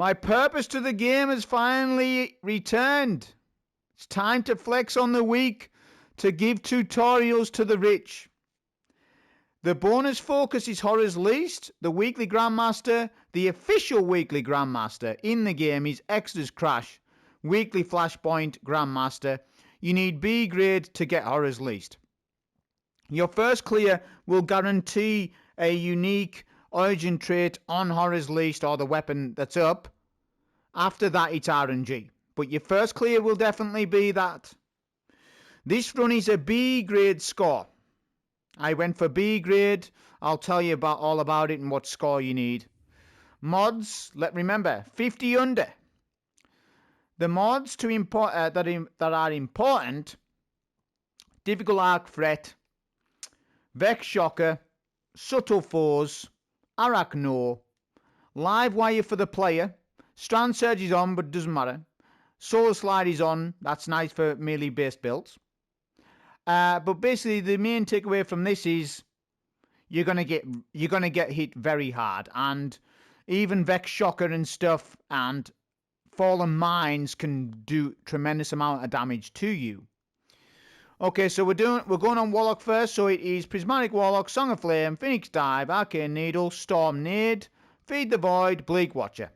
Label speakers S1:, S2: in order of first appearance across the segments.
S1: My purpose to the game has finally returned. It's time to flex on the weak, to give tutorials to the rich. The bonus focus is Horror's Least. The weekly Grandmaster, the official weekly Grandmaster in the game is Exodus Crash, weekly Flashpoint Grandmaster. You need B grade to get Horror's Least. Your first clear will guarantee a unique origin trait on Horror's Least or the weapon that's up. After that, it's RNG. But your first clear will definitely be that. This run is a B grade score. I went for B grade. I'll tell you all about it and what score you need. Mods, remember, 50 under. The mods that are important: Difficult Arc Threat, Vex Shocker, Subtle Foes, Arachno, Live Wire for the player, Strand Surge is on but doesn't matter, Solar Slide is on, that's nice for melee based builds. But basically the main takeaway from this is you're gonna get hit very hard, and even Vex Shocker and stuff and Fallen Mines can do tremendous amount of damage to you. Okay, so we're going on Warlock first. So it is Prismatic Warlock, Song of Flame, Phoenix Dive, Arcane Needle, Storm Nade, Feed the Void, Bleak Watcher.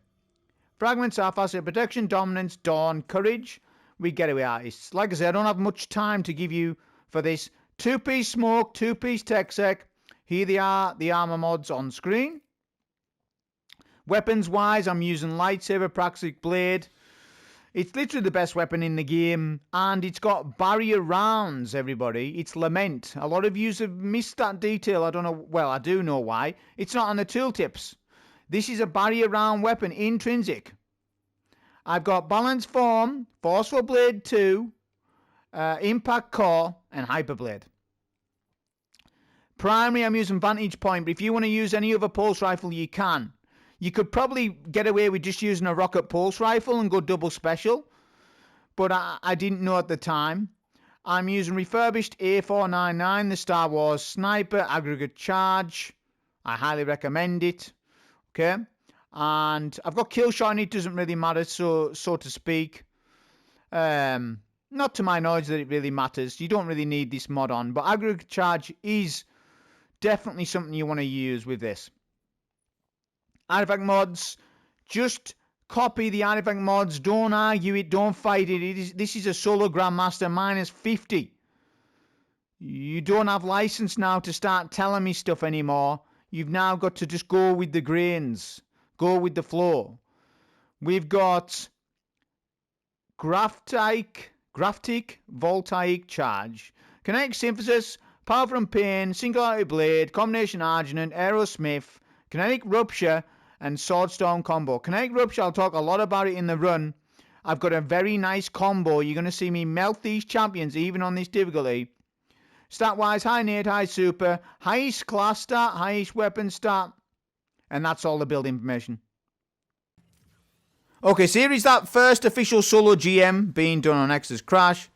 S1: Fragments, Asset Protection, Dominance, Dawn, Courage. We Getaway Artists. Like I said, I don't have much time to give you for this. 2-piece Smoke, 2-piece Tech Sec. Here they are, the armor mods on screen. Weapons wise, I'm using Lightsaber, Praxic Blade. It's literally the best weapon in the game, and it's got barrier rounds, everybody. It's Lament. A lot of you have missed that detail. I don't know, well, I do know why. It's not on the tooltips. This is a barrier round weapon, intrinsic. I've got Balanced Form, Forceful Blade 2, Impact Core, and Hyper Blade. Primary, I'm using Vantage Point, but if you want to use any other pulse rifle, you can. You could probably get away with just using a rocket pulse rifle and go double special, but I didn't know at the time. I'm using refurbished A499, the Star Wars Sniper Aggregate Charge. I highly recommend it. Okay, and I've got kill shot and it doesn't really matter, so to speak. Not to my knowledge that it really matters. You don't really need this mod on, but Aggregate Charge is definitely something you want to use with this. Artifact mods, just copy the artifact mods. Don't argue it. Don't fight it. This is a solo Grandmaster minus 50. You don't have license now to start telling me stuff anymore. You've now got to just go with the grains. Go with the flow. We've got Graphic Voltaic Charge, Kinetic Synthesis, Power from Pain, Singularity Blade, Combination Arginent, Aerosmith, Kinetic Rupture, and Swordstorm combo. Kinetic Rupture, I'll talk a lot about it in the run. I've got a very nice combo. You're going to see me melt these champions even on this difficulty. Stat wise, high nade, high super, highest class stat, highest weapon stat, and that's all the build information. Okay, so here is that first official solo GM being done on Exodus Crash.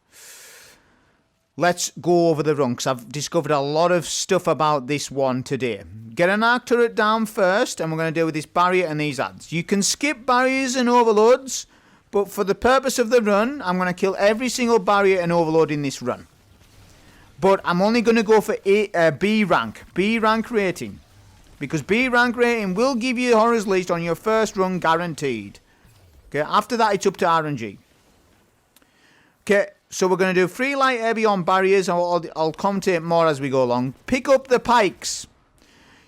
S1: Let's go over the run, because I've discovered a lot of stuff about this one today. Get an arc turret down first, and we're going to deal with this barrier and these adds. You can skip barriers and overloads, but for the purpose of the run, I'm going to kill every single barrier and overload in this run. But I'm only going to go for B rank rating. Because B rank rating will give you Horror's Least on your first run guaranteed. Okay, after that it's up to RNG. Okay, so we're going to do 3 light heavy on barriers. I'll commentate more as we go along. Pick up the pikes.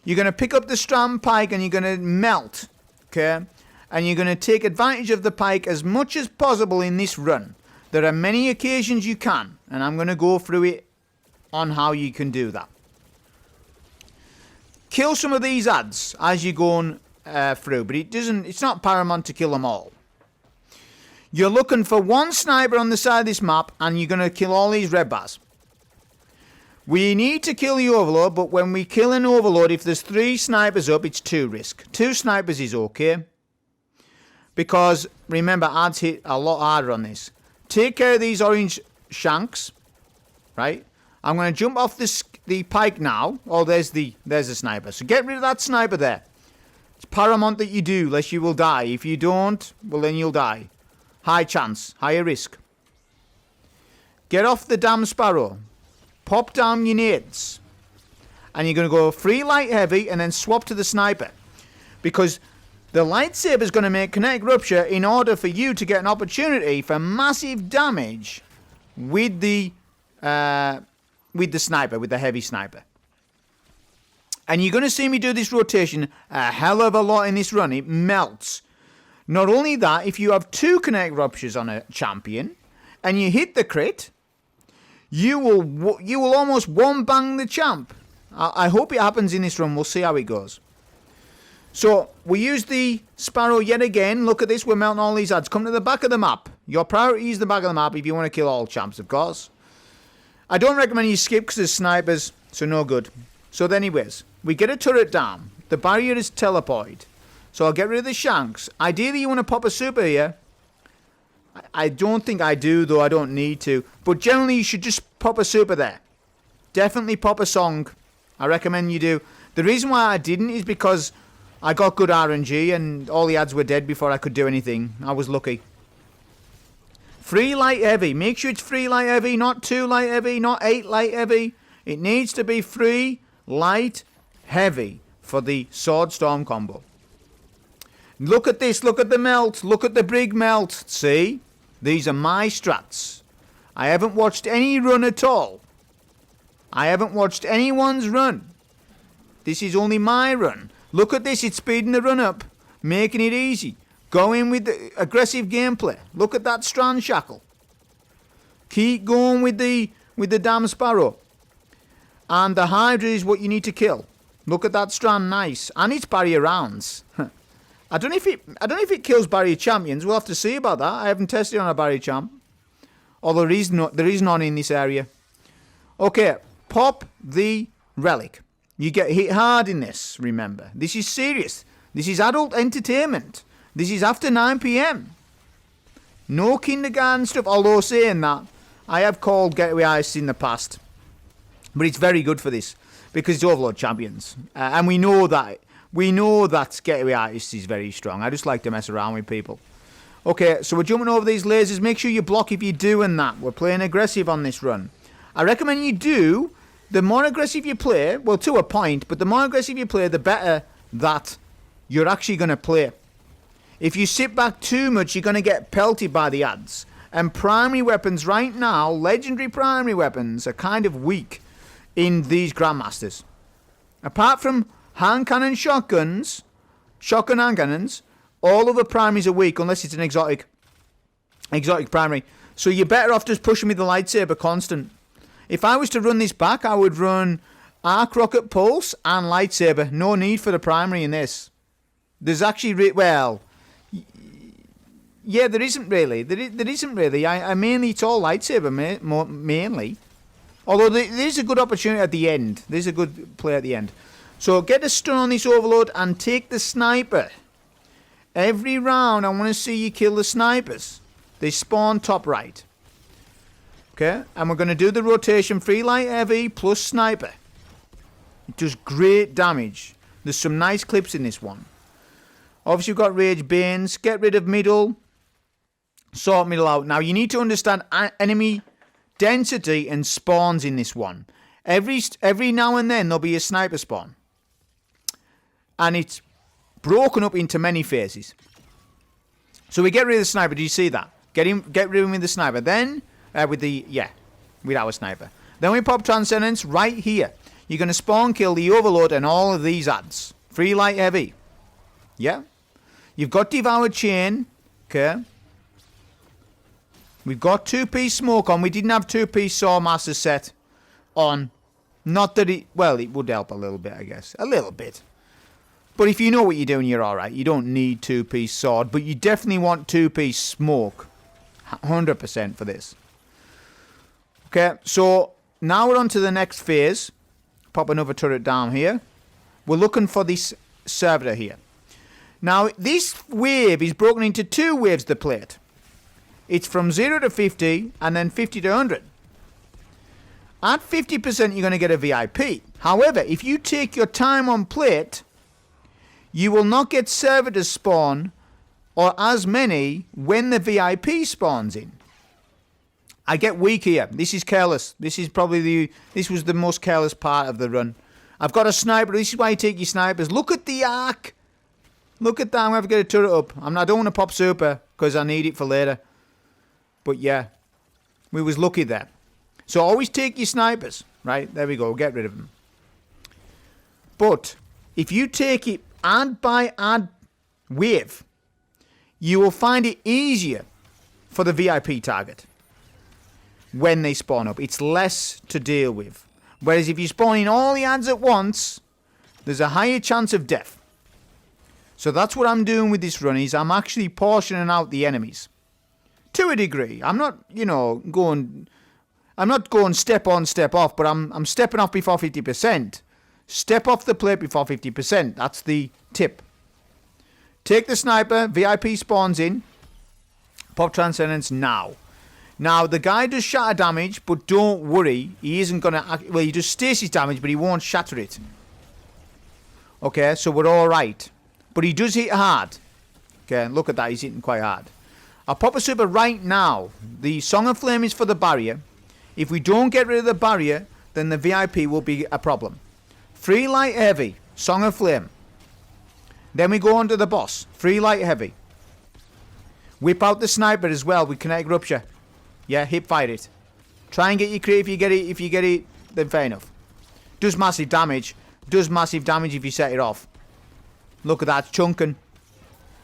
S1: You're going to pick up the strand pike and you're going to melt. Okay, and you're going to take advantage of the pike as much as possible in this run. There are many occasions you can, and I'm going to go through it on how you can do that. Kill some of these adds as you're going through, but it's not paramount to kill them all. You're looking for one sniper on the side of this map, and you're going to kill all these red bars. We need to kill the overload, but when we kill an overload, if there's 3 snipers up, it's 2 risk. 2 snipers is okay. Because, remember, adds hit a lot harder on this. Take care of these orange shanks. Right? I'm going to jump off the pike now. Oh, there's the sniper. So get rid of that sniper there. It's paramount that you do, lest you will die. If you don't, well then you'll die. High chance, higher risk. Get off the damn sparrow. Pop down your nades. And you're going to go free light heavy and then swap to the sniper. Because the lightsaber is going to make kinetic rupture in order for you to get an opportunity for massive damage with the sniper, with the heavy sniper. And you're going to see me do this rotation a hell of a lot in this run. It melts. Not only that, if you have 2 kinetic ruptures on a champion and you hit the crit, you will almost one bang the champ. I hope it happens in this run. We'll see how it goes. So we use the sparrow yet again. Look at this. We're melting all these ads. Come to the back of the map. Your priority is the back of the map if you want to kill all champs, of course. I don't recommend you skip because there's snipers, so no good. So anyways, we get a turret down. The barrier is teleported. So I'll get rid of the shanks. Ideally, you want to pop a super here. I don't think I do, though. I don't need to. But generally, you should just pop a super there. Definitely pop a song. I recommend you do. The reason why I didn't is because I got good RNG and all the ads were dead before I could do anything. I was lucky. Free light heavy. Make sure it's free light heavy, not 2 light heavy, not 8 light heavy. It needs to be free light heavy for the sword storm combo. Look at this. Look at the melt. Look at the brig melt. See? These are my strats. I haven't watched any run at all. I haven't watched anyone's run. This is only my run. Look at this. It's speeding the run up. Making it easy. Going with the aggressive gameplay. Look at that strand shackle. Keep going with the damn sparrow. And the Hydra is what you need to kill. Look at that strand. Nice. And it's barrier rounds. I don't know if it kills barrier champions. We'll have to see about that. I haven't tested on a barrier champ. Although there is none in this area. Okay, pop the relic. You get hit hard in this, remember. This is serious. This is adult entertainment. This is after 9 PM. No kindergarten stuff. Although saying that, I have called Getaway Ice in the past. But it's very good for this. Because it's Overlord champions. And we know that. We know that Getaway Artist is very strong. I just like to mess around with people. Okay, so we're jumping over these lasers. Make sure you block if you're doing that. We're playing aggressive on this run. I recommend you do. The more aggressive you play, well, to a point, but the more aggressive you play, the better that you're actually going to play. If you sit back too much, you're going to get pelted by the ads. And primary weapons right now, legendary primary weapons, are kind of weak in these Grandmasters. Apart from hand cannon shotguns, shotgun hand cannons, all of the primaries are weak unless it's an exotic primary. So you're better off just pushing with the lightsaber constant. If I was to run this back, I would run arc rocket pulse and lightsaber. No need for the primary in this. There's actually, well, yeah, there isn't really. There isn't really. I mainly, it's all lightsaber mainly. Although there is a good opportunity at the end. There's a good play at the end. So get a stun on this Overlord and take the sniper. Every round I want to see you kill the snipers. They spawn top right. Okay, and we're going to do the rotation free light heavy plus sniper. It does great damage. There's some nice clips in this one. Obviously, you've got Rage Banes. Get rid of middle. Sort middle out. Now, you need to understand enemy density and spawns in this one. Every now and then, there'll be a sniper spawn. And it's broken up into many phases. So we get rid of the sniper. Do you see that? Get rid of him with the sniper. Then, with our sniper. Then we pop Transcendence right here. You're going to spawn kill the Overlord and all of these ads. Free light heavy. Yeah. You've got Devoured Chain. Okay. We've got 2-piece smoke on. We didn't have 2-piece Sawmaster set on. Not that it would help a little bit, I guess. A little bit. But if you know what you're doing, you're alright. You don't need 2-piece sword. But you definitely want 2-piece smoke. 100% for this. Okay, so now we're on to the next phase. Pop another turret down here. We're looking for this servitor here. Now, this wave is broken into 2 waves, the plate. It's from 0 to 50 and then 50 to 100. At 50%, you're going to get a VIP. However, if you take your time on plate, You will not get servitors spawn or as many when the VIP spawns in. I get weak here. This is careless. This is probably this was the most careless part of the run. I've got a sniper. This is why you take your snipers. Look at the arc. Look at that. I'm going to have to get a turret up. I don't want to pop super because I need it for later. But yeah, we was lucky there. So always take your snipers. Right, there we go. Get rid of them. But if you take it ad by ad wave, you will find it easier for the VIP target when they spawn up. It's less to deal with. Whereas if you spawn in all the ads at once, there's a higher chance of death. So that's what I'm doing with this run, is I'm actually portioning out the enemies. To a degree. I'm not, going step on, step off, but I'm stepping off before 50%. Step off the plate before 50%. That's the tip. Take the sniper, VIP spawns in. Pop Transcendence now. Now, the guy does shatter damage, but don't worry. He isn't going to... Well, he does stasis damage, but he won't shatter it. Okay, so we're all right. But he does hit hard. Okay, look at that. He's hitting quite hard. I'll pop a super right now. The Song of Flame is for the barrier. If we don't get rid of the barrier, then the VIP will be a problem. Free light heavy. Song of Flame. Then we go on to the boss. Free light heavy. Whip out the sniper as well with kinetic rupture. Yeah, hip fire it. Try and get your crit if you get it. If you get it, then fair enough. Does massive damage. Does massive damage if you set it off. Look at that, chunking.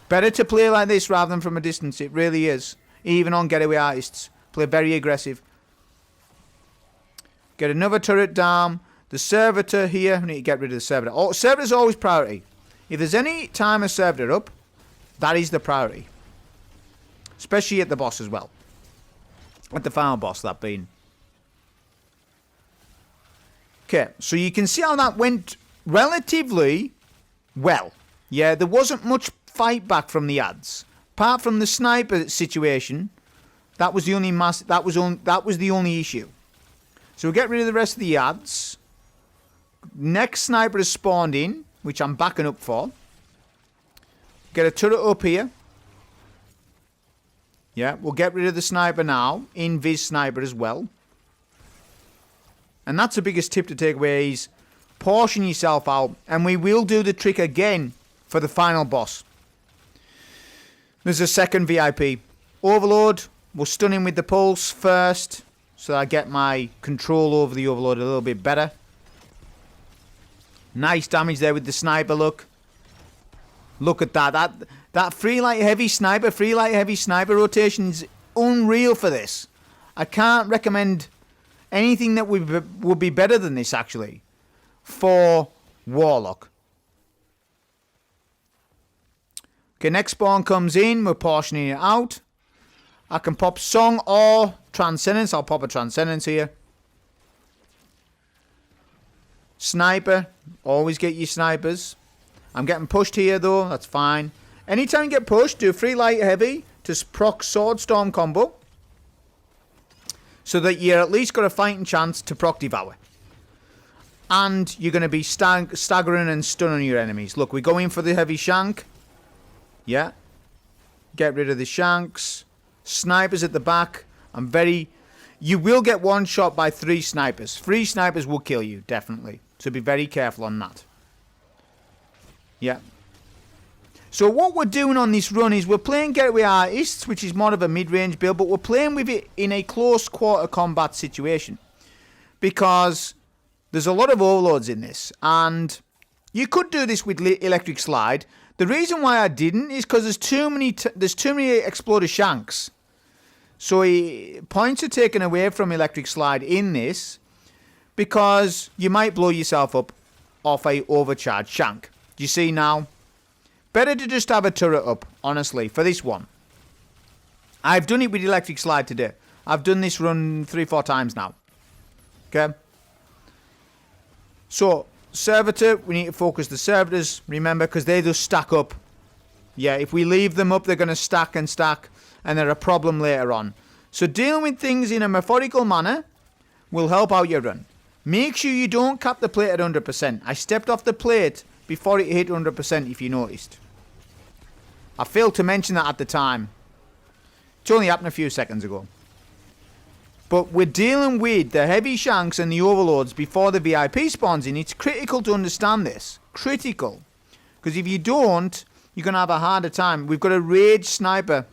S1: Better to play like this rather than from a distance. It really is. Even on getaway artists. Play very aggressive. Get another turret down. The servitor here. We need to get rid of the servitor. Oh, servitor's always priority. If there's any time a servitor up, that is the priority. Especially at the boss as well. At the final boss, that being. Okay, so you can see how that went relatively well. Yeah, there wasn't much fight back from the ads. Apart from the sniper situation, that was the only that was the only issue. So we'll get rid of the rest of the ads. Next sniper is spawned in, which I'm backing up for. Get a turret up here. Yeah, we'll get rid of the sniper now. Invis sniper as well. And that's the biggest tip to take away, is portion yourself out. And we will do the trick again for the final boss. There's a second VIP. Overload. We'll stun him with the pulse first, so that I get my control over the overload a little bit better. Nice damage there with the sniper, look. Look at that. That free light heavy sniper rotation is unreal for this. I can't recommend anything that would be better than this, actually, for Warlock. Okay, next spawn comes in. We're portioning it out. I can pop Song or Transcendence. I'll pop a Transcendence here. Sniper. Always get your snipers. I'm getting pushed here, though. That's fine. Anytime you get pushed, do a free light heavy to proc Sword Storm combo, so that you're at least got a fighting chance to proc Devour. And you're going to be staggering and stunning your enemies. Look, we go in for the heavy shank. Yeah. Get rid of the shanks. Snipers at the back. You will get one shot by 3 snipers. 3 snipers will kill you, definitely. So be very careful on that. Yeah. So what we're doing on this run is we're playing Getaway Artists, which is more of a mid-range build, but we're playing with it in a close quarter combat situation. Because there's a lot of overloads in this. And you could do this with Electric Slide. The reason why I didn't is because there's too many Exploder Shanks. So points are taken away from Electric Slide in this, because you might blow yourself up off a overcharged shank. Do you see now? Better to just have a turret up, honestly, for this one. I've done it with Electric Slide today. I've done this run 3-4 times now. Okay? So, Servitor, we need to focus the Servitors, remember, because they just stack up. Yeah, if we leave them up, they're going to stack and stack, and they're a problem later on. So, dealing with things in a methodical manner will help out your run. Make sure you don't cap the plate at 100%. I stepped off the plate before it hit 100%, if you noticed. I failed to mention that at the time. It's only happened a few seconds ago. But we're dealing with the heavy shanks and the overloads before the VIP spawns in. It's critical to understand this. Critical. Because if you don't, you're going to have a harder time. We've got a rage sniper.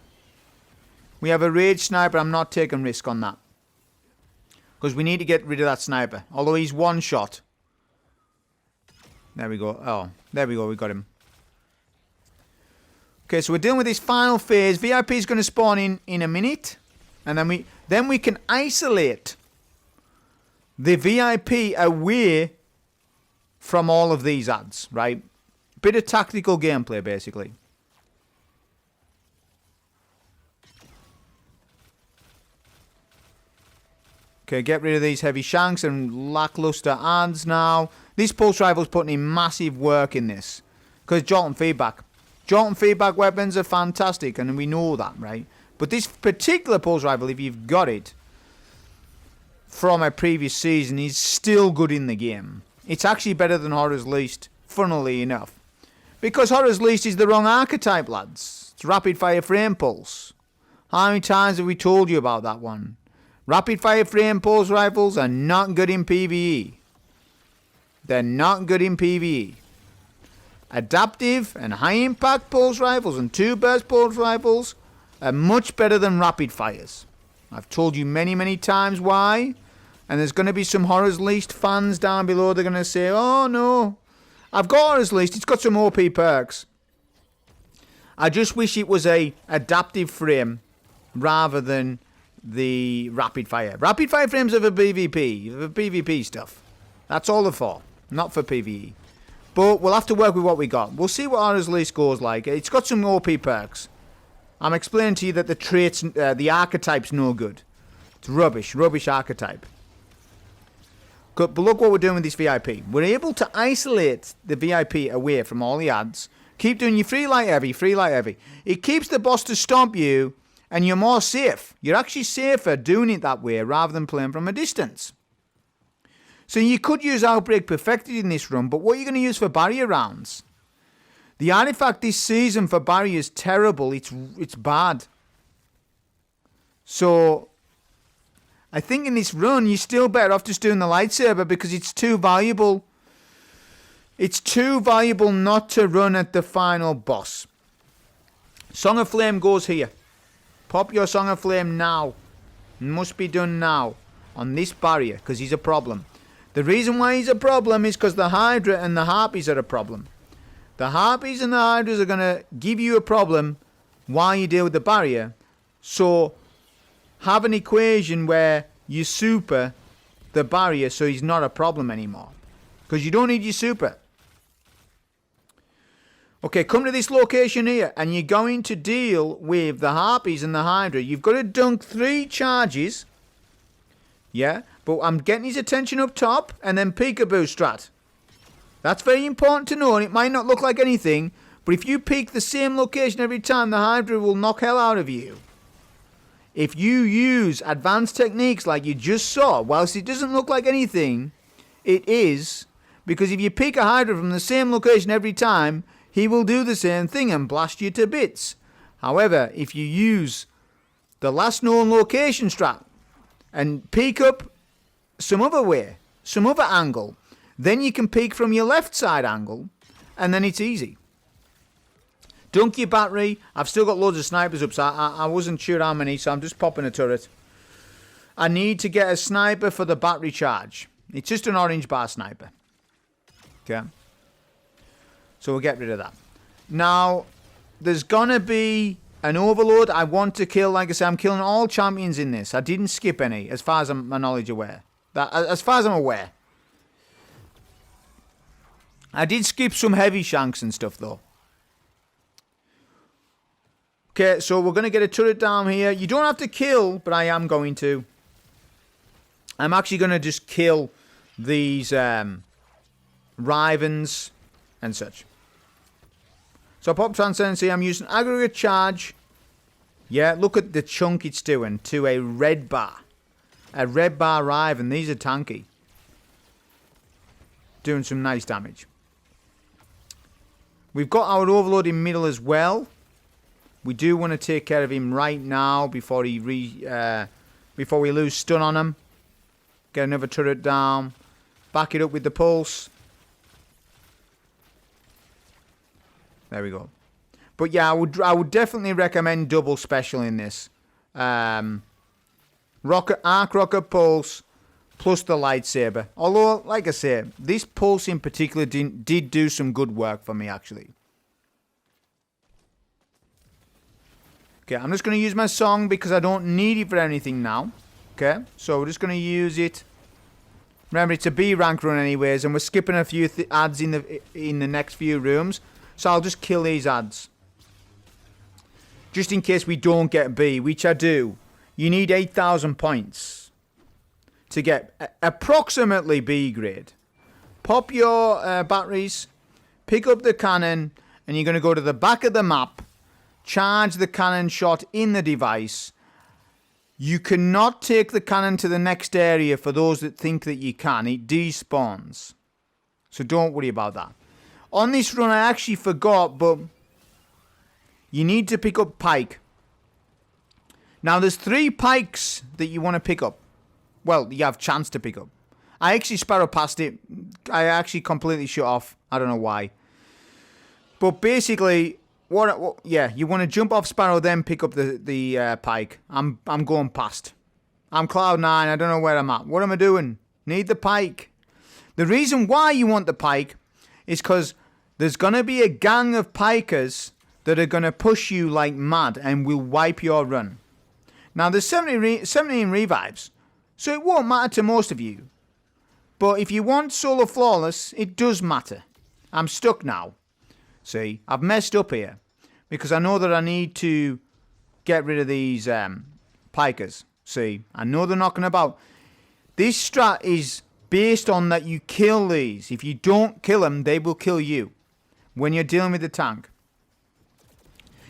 S1: We have a rage sniper. I'm not taking risk on that. Because we need to get rid of that sniper. Although he's one shot. There we go. Oh, there we go. We got him. Okay, so we're dealing with this final phase. VIP is going to spawn in a minute. And then we can isolate the VIP away from all of these ads, right? Bit of tactical gameplay, basically. Okay, get rid of these heavy shanks and lackluster ads now. This pulse rifle's putting in massive work in this. Because jolt and feedback. Jolt and feedback weapons are fantastic, and we know that, right? But this particular pulse rifle, if you've got it from a previous season, is still good in the game. It's actually better than Horror's Least, funnily enough. Because Horror's Least is the wrong archetype, lads. It's rapid fire frame pulse. How many times have we told you about that one? Rapid fire frame pulse rifles are not good in PvE. They're not good in PvE. Adaptive and high impact pulse rifles and 2-burst pulse rifles are much better than rapid fires. I've told you many, many times why. And there's going to be some Horror's Least fans down below. They're going to say, oh no, I've got Horror's Least. It's got some OP perks. I just wish it was a adaptive frame rather than the rapid fire. Rapid fire frames are for PvP. For PvP stuff. That's all they're for. Not for PvE. But we'll have to work with what we got. We'll see what Horror's Least goes like. It's got some OP perks. I'm explaining to you that the traits, the archetype's no good. It's rubbish. Rubbish archetype. But look what we're doing with this VIP. We're able to isolate the VIP away from all the ads. Keep doing your free light heavy, free light heavy. It keeps the boss to stomp you, and you're more safe. You're actually safer doing it that way rather than playing from a distance. So you could use Outbreak Perfected in this run, but what are you going to use for barrier rounds? The artifact this season for barrier is terrible. It's bad. So I think in this run, you're still better off just doing the lightsaber because it's too valuable. It's too valuable not to run at the final boss. Song of Flame goes here. Pop your Song of Flame now. It must be done now on this barrier because he's a problem. The reason why he's a problem is because the Hydra and the Harpies are a problem. The Harpies and the Hydras are going to give you a problem while you deal with the barrier. So have an equation where you super the barrier so he's not a problem anymore. Because you don't need your super. Okay, come to this location here and you're going to deal with the Harpies and the Hydra. You've got to dunk 3 charges. Yeah, but I'm getting his attention up top and then peekaboo strat. That's very important to know, and it might not look like anything, but if you peek the same location every time, the Hydra will knock hell out of you. If you use advanced techniques like you just saw, whilst it doesn't look like anything, it is, because if you peek a Hydra from the same location every time, he will do the same thing and blast you to bits. However, if you use the last known location strat and peek up some other way, some other angle, then you can peek from your left side angle, and then it's easy. Dunk your battery. I've still got loads of snipers up, so I wasn't sure how many, so I'm just popping a turret. I need to get a sniper for the battery charge. It's just an orange bar sniper. Okay. So we'll get rid of that. Now, there's gonna be an overload I want to kill. Like I said, I'm killing all champions in this. I didn't skip any, as far as my knowledge aware. As far as I'm aware. I did skip some heavy shanks and stuff, though. Okay, so we're going to get a turret down here. You don't have to kill, but I am going to. I'm actually going to just kill these Rivens and such. So pop transcendency, I'm using aggregate charge. Yeah, look at the chunk it's doing to a red bar. A red bar Riven. These are tanky. Doing some nice damage. We've got our overload in middle as well. We do want to take care of him right now before we lose stun on him. Get another turret down. Back it up with the pulse. There we go. But yeah, I would definitely recommend double special in this. Arc rocket pulse plus the lightsaber. Although, like I say, this pulse in particular did do some good work for me actually. Okay, I'm just going to use my song because I don't need it for anything now. Okay, so we're just going to use it. Remember, it's a B rank run anyways, and we're skipping a few ads in the next few rooms. So I'll just kill these ads. Just in case we don't get B, which I do. You need 8,000 points to get approximately B grade. Pop your batteries, pick up the cannon, and you're going to go to the back of the map, charge the cannon shot in the device. You cannot take the cannon to the next area for those that think that you can. It despawns. So don't worry about that. On this run, I actually forgot, but you need to pick up pike. Now, there's 3 pikes that you want to pick up. Well, you have chance to pick up. I actually sparrow past it. I actually completely shut off. I don't know why. But basically, yeah, you want to jump off sparrow, then pick up the pike. I'm going past. I'm cloud 9. I don't know where I'm at. What am I doing? Need the pike. The reason why you want the pike is because there's going to be a gang of pikers that are going to push you like mad and will wipe your run. Now, there's 17 revives, so it won't matter to most of you. But if you want solo flawless, it does matter. I'm stuck now. See, I've messed up here because I know that I need to get rid of these pikers. See, I know they're knocking about. This strat is based on that you kill these. If you don't kill them, they will kill you when you're dealing with the tank.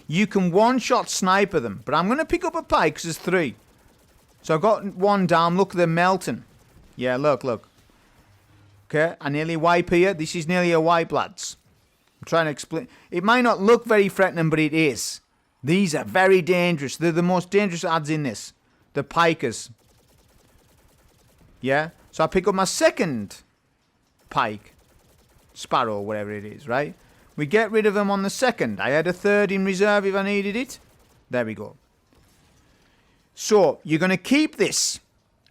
S1: You can one-shot sniper them, but I'm going to pick up a pike because there's 3. So I've got 1 down. Look, they're melting. Yeah, look. Okay, I nearly wipe here. This is nearly a wipe, lads. I'm trying to explain. It might not look very threatening, but it is. These are very dangerous. They're the most dangerous ads in this. The pikers. Yeah, so I pick up my second pike. Sparrow, whatever it is, right? We get rid of them on the second. I had a third in reserve if I needed it. There we go. So, you're going to keep this.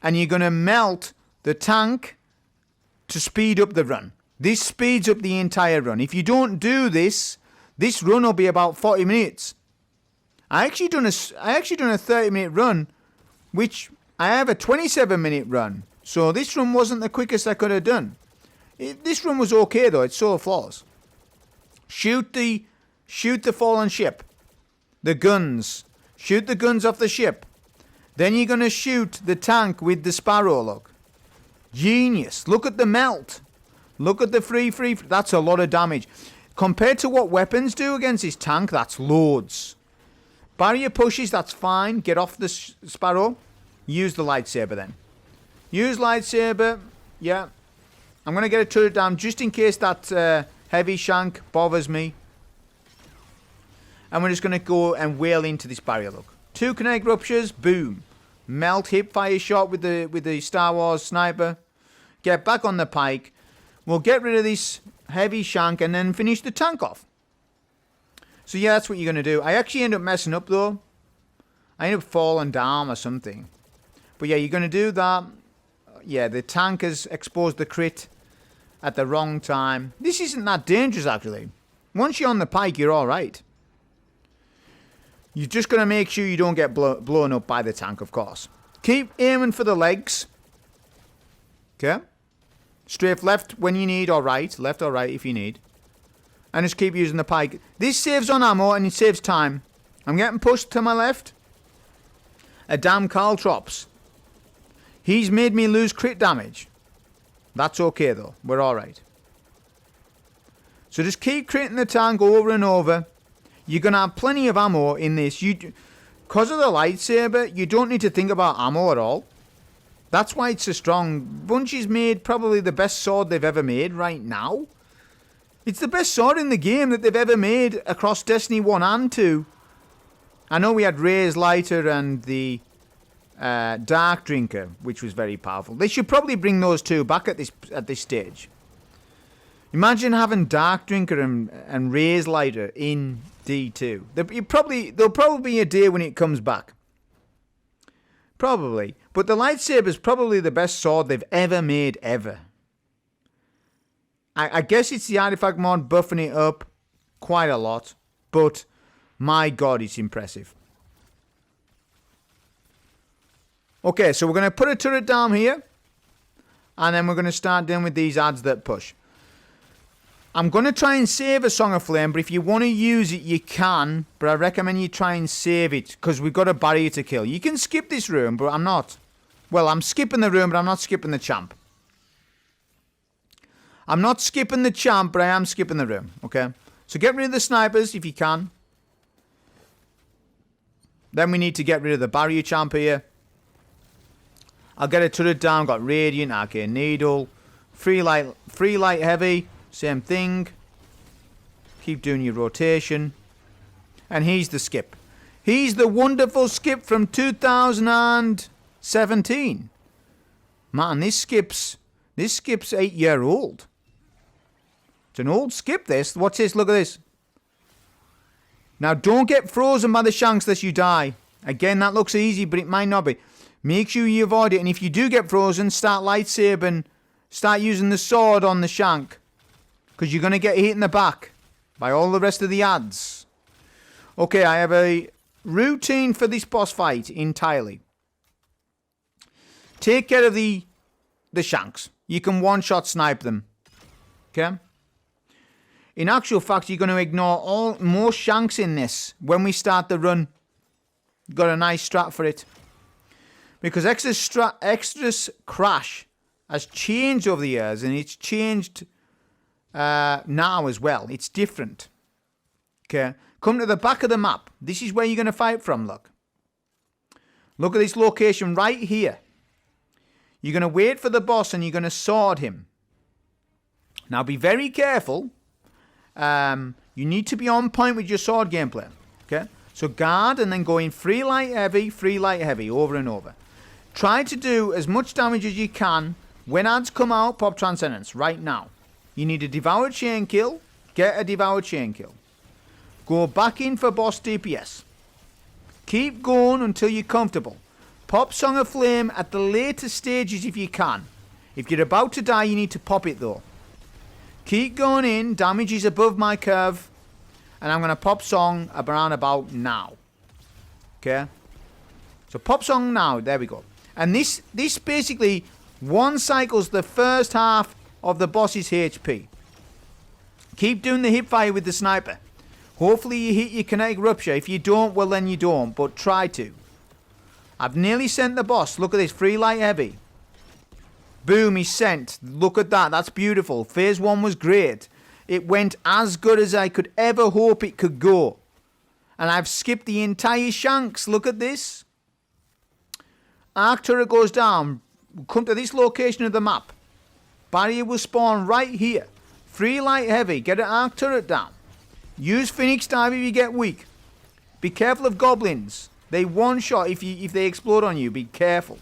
S1: And you're going to melt the tank to speed up the run. This speeds up the entire run. If you don't do this, this run will be about 40 minutes. I actually done a 30-minute run, which I have a 27-minute run. So this run wasn't the quickest I could have done. This run was okay though. It's solo flaws. Shoot the fallen ship. The guns. Shoot the guns off the ship. Then you're going to shoot the tank with the sparrow, look. Genius. Look at the melt. Look at the free. That's a lot of damage. Compared to what weapons do against this tank, that's loads. Barrier pushes, that's fine. Get off the sparrow. Use the lightsaber then. Use lightsaber. Yeah. I'm going to get a turret down just in case that heavy shank bothers me. And we're just going to go and whale into this barrier, look. 2 kinetic ruptures, boom. Melt, hip fire shot with the Star Wars sniper. Get back on the pike. We'll get rid of this heavy shank and then finish the tank off. So yeah, that's what you're going to do. I actually end up messing up though. I end up falling down or something. But yeah, you're going to do that. Yeah, the tank has exposed the crit at the wrong time. This isn't that dangerous actually. Once you're on the pike, you're alright. You're just going to make sure you don't get blown up by the tank, of course. Keep aiming for the legs. Okay? Strafe left when you need, or right. Left or right if you need. And just keep using the pike. This saves on ammo and it saves time. I'm getting pushed to my left. A damn Caltrops. He's made me lose crit damage. That's okay though. We're alright. So just keep critting the tank over and over. You're going to have plenty of ammo in this. Because of the lightsaber, you don't need to think about ammo at all. That's why it's so strong. Bungie's made probably the best sword they've ever made right now. It's the best sword in the game that they've ever made across Destiny 1 and 2. I know we had Ray's Lighter and the Dark Drinker, which was very powerful. They should probably bring those two back at this stage. Imagine having Dark Drinker and Ray's Lighter in D2. There'll probably be a day when it comes back. Probably. But the lightsaber is probably the best sword they've ever made, ever. I guess it's the artifact mod buffing it up quite a lot. But, my god, it's impressive. Okay, so we're going to put a turret down here. And then we're going to start dealing with these ads that push. I'm going to try and save a Song of Flame, but if you want to use it, you can. But I recommend you try and save it, because we've got a barrier to kill. You can skip this room, but I'm not. Well, I'm skipping the room, but I'm not skipping the champ. I'm not skipping the champ, but I am skipping the room, okay? So get rid of the snipers, if you can. Then we need to get rid of the barrier champ here. I'll get a turret down, got Radiant, Arcane Needle, Free Light Heavy. Same thing. Keep doing your rotation. And he's the skip. He's the wonderful skip from 2017. Man, this skip's 8-year-old. It's an old skip, this. What's this? Look at this. Now, don't get frozen by the shanks lest you die. Again, that looks easy, but it might not be. Make sure you avoid it. And if you do get frozen, start lightsabering. Start using the sword on the shank. Because you're going to get hit in the back by all the rest of the ads. Okay, I have a routine for this boss fight entirely. Take care of the shanks. You can one-shot snipe them. Okay? In actual fact, you're going to ignore most shanks in this when we start the run. Got a nice strat for it. Because Extra's Crash has changed over the years, and it's changed now as well. It's different. Okay, come to the back of the map. This is where you're going to fight from, look. Look at this location right here. You're going to wait for the boss and you're going to sword him. Now be very careful. You need to be on point with your sword gameplay. Okay, so guard and then go in free light heavy over and over. Try to do as much damage as you can. When ads come out, pop Transcendence right now. You need a Devoured Chain kill. Get a Devoured Chain kill. Go back in for boss DPS. Keep going until you're comfortable. Pop Song of Flame at the later stages if you can. If you're about to die, you need to pop it though. Keep going in. Damage is above my curve. And I'm going to pop Song around about now. Okay? So pop Song now. There we go. And this basically one cycles the first half of the boss's HP. Keep doing the hip fire with the sniper. Hopefully you hit your kinetic rupture. If you don't, well then you don't. But try to. I've nearly sent the boss. Look at this. Free light heavy. Boom, he's sent. Look at that. That's beautiful. Phase 1 was great. It went as good as I could ever hope it could go. And I've skipped the entire shanks. Look at this. Arc turret goes down. Come to this location of the map. Barrier will spawn right here. Free light heavy. Get an arc turret down. Use Phoenix Dive if you get weak. Be careful of goblins. They one shot if they explode on you. Be careful.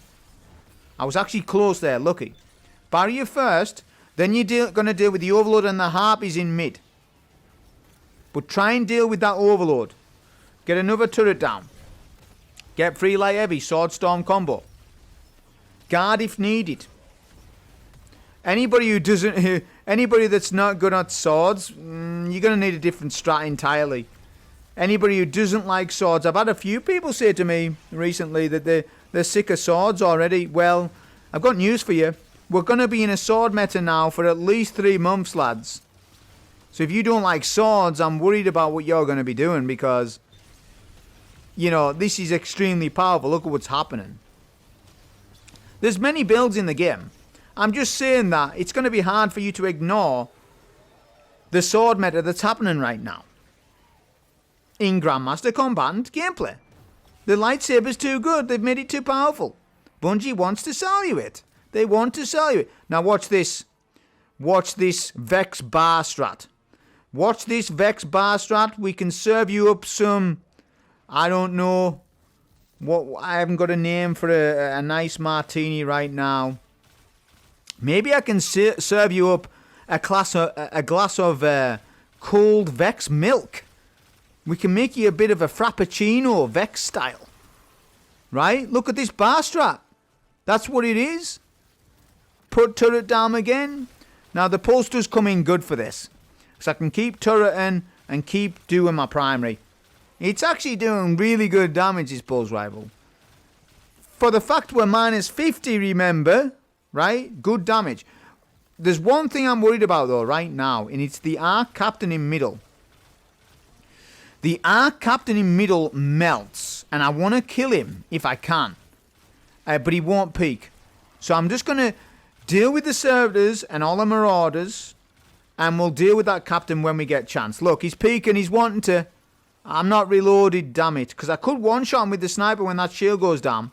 S1: I was actually close there. Lucky. Barrier first. Then you're going to deal with the overload and the harpies in mid. But try and deal with that overload. Get another turret down. Get free light heavy. Sword storm combo. Guard if needed. Anybody that's not good at swords, you're going to need a different strat entirely. Anybody who doesn't like swords, I've had a few people say to me recently that they're sick of swords already. Well, I've got news for you. We're going to be in a sword meta now for at least 3 months, lads. So if you don't like swords, I'm worried about what you're going to be doing because, you know, this is extremely powerful. Look at what's happening. There's many builds in the game. I'm just saying that it's going to be hard for you to ignore the sword meta that's happening right now. In Grandmaster Combatant gameplay. The lightsaber's too good. They've made it too powerful. Bungie wants to sell you it. They want to sell you it. Now watch this. Watch this Vex bar strat. Watch this Vex bar strat. We can serve you up some, I don't know, what, I haven't got a name for a nice martini right now. Maybe I can serve you up a glass of cold Vex milk. We can make you a bit of a frappuccino Vex style. Right? Look at this bar strat. That's what it is. Put turret down again. Now the pulse does come in good for this. So I can keep turreting and keep doing my primary. It's actually doing really good damage, this pulse rifle. For the fact we're minus 50, remember, right? Good damage. There's one thing I'm worried about though right now, and it's the Arc Captain in middle. The Arc Captain in middle melts, and I want to kill him if I can. But he won't peek. So I'm just going to deal with the servitors and all the marauders, and we'll deal with that captain when we get a chance. Look, he's peeking, he's wanting to... I'm not reloaded, damn it. Because I could one-shot him with the sniper when that shield goes down.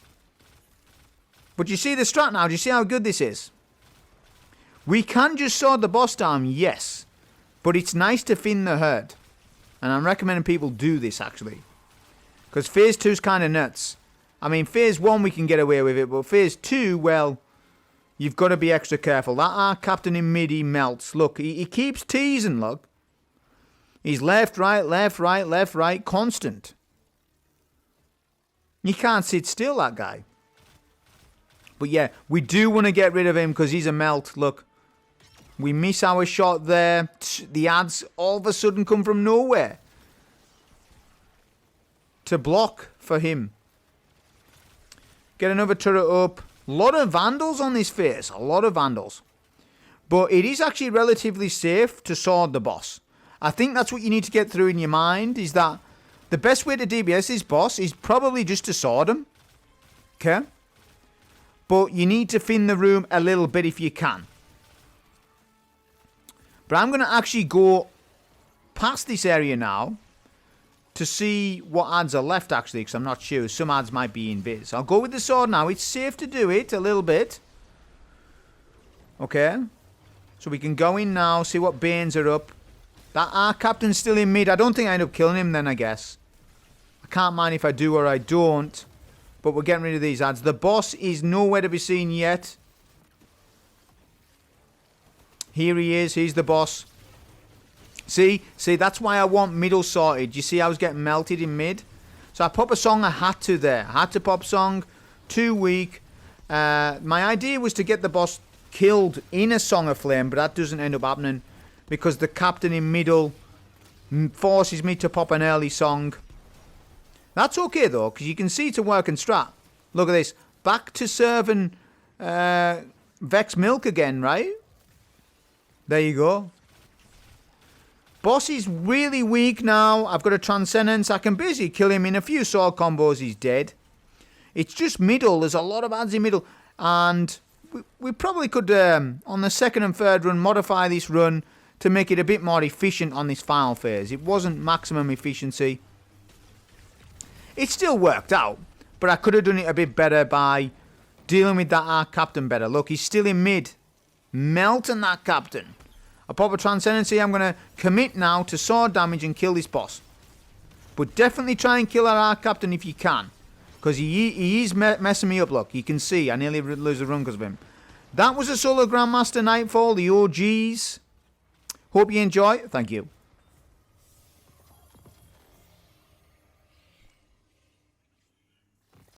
S1: But you see the strat now? Do you see how good this is? We can just sword the boss down, yes. But it's nice to thin the herd. And I'm recommending people do this, actually. Because phase 2 is kind of nuts. I mean, phase 1 we can get away with it. But phase 2, well... You've got to be extra careful. That Arc Captain in mid, he melts. Look, he keeps teasing, look. He's left, right, left, right, left, right. Constant. You can't sit still, that guy. But yeah, we do want to get rid of him because he's a melt. Look. We miss our shot there. The ads all of a sudden come from nowhere. To block for him. Get another turret up. A lot of vandals on this phase. A lot of vandals. But it is actually relatively safe to sword the boss. I think that's what you need to get through in your mind. Is that the best way to DBS this boss is probably just to sword him. Okay? But you need to thin the room a little bit if you can. But I'm going to actually go past this area now. To see what ads are left, actually, because I'm not sure. Some ads might be in viz. I'll go with the sword now. It's safe to do it a little bit. Okay. So we can go in now, see what Banes are up. That Arc Captain's still in mid. I don't think I end up killing him then, I guess. I can't mind if I do or I don't. But we're getting rid of these ads. The boss is nowhere to be seen yet. Here he is. He's the boss. See, that's why I want middle sorted. You see I was getting melted in mid? So I pop a song, I had to there. I had to pop song, too weak. My idea was to get the boss killed in a Song of Flame, but that doesn't end up happening. Because the captain in middle forces me to pop an early song. That's okay though, because you can see it's a working strat. Look at this. Back to serving Vex Milk again, right? There you go. Boss is really weak now. I've got a Transcendence. I can basically kill him in a few sword combos. He's dead. It's just middle. There's a lot of ads in middle. And we probably could, on the second and third run, modify this run to make it a bit more efficient on this final phase. It wasn't maximum efficiency. It still worked out. But I could have done it a bit better by dealing with that Arc Captain better. Look, he's still in mid. Melting that Captain. I pop a Transcendency. I'm going to commit now to sword damage and kill this boss. But definitely try and kill that Arc Captain if you can. Because he is messing me up, look. You can see I nearly lose the run because of him. That was a solo Grandmaster Nightfall, the OGs. Hope you enjoy. Thank you.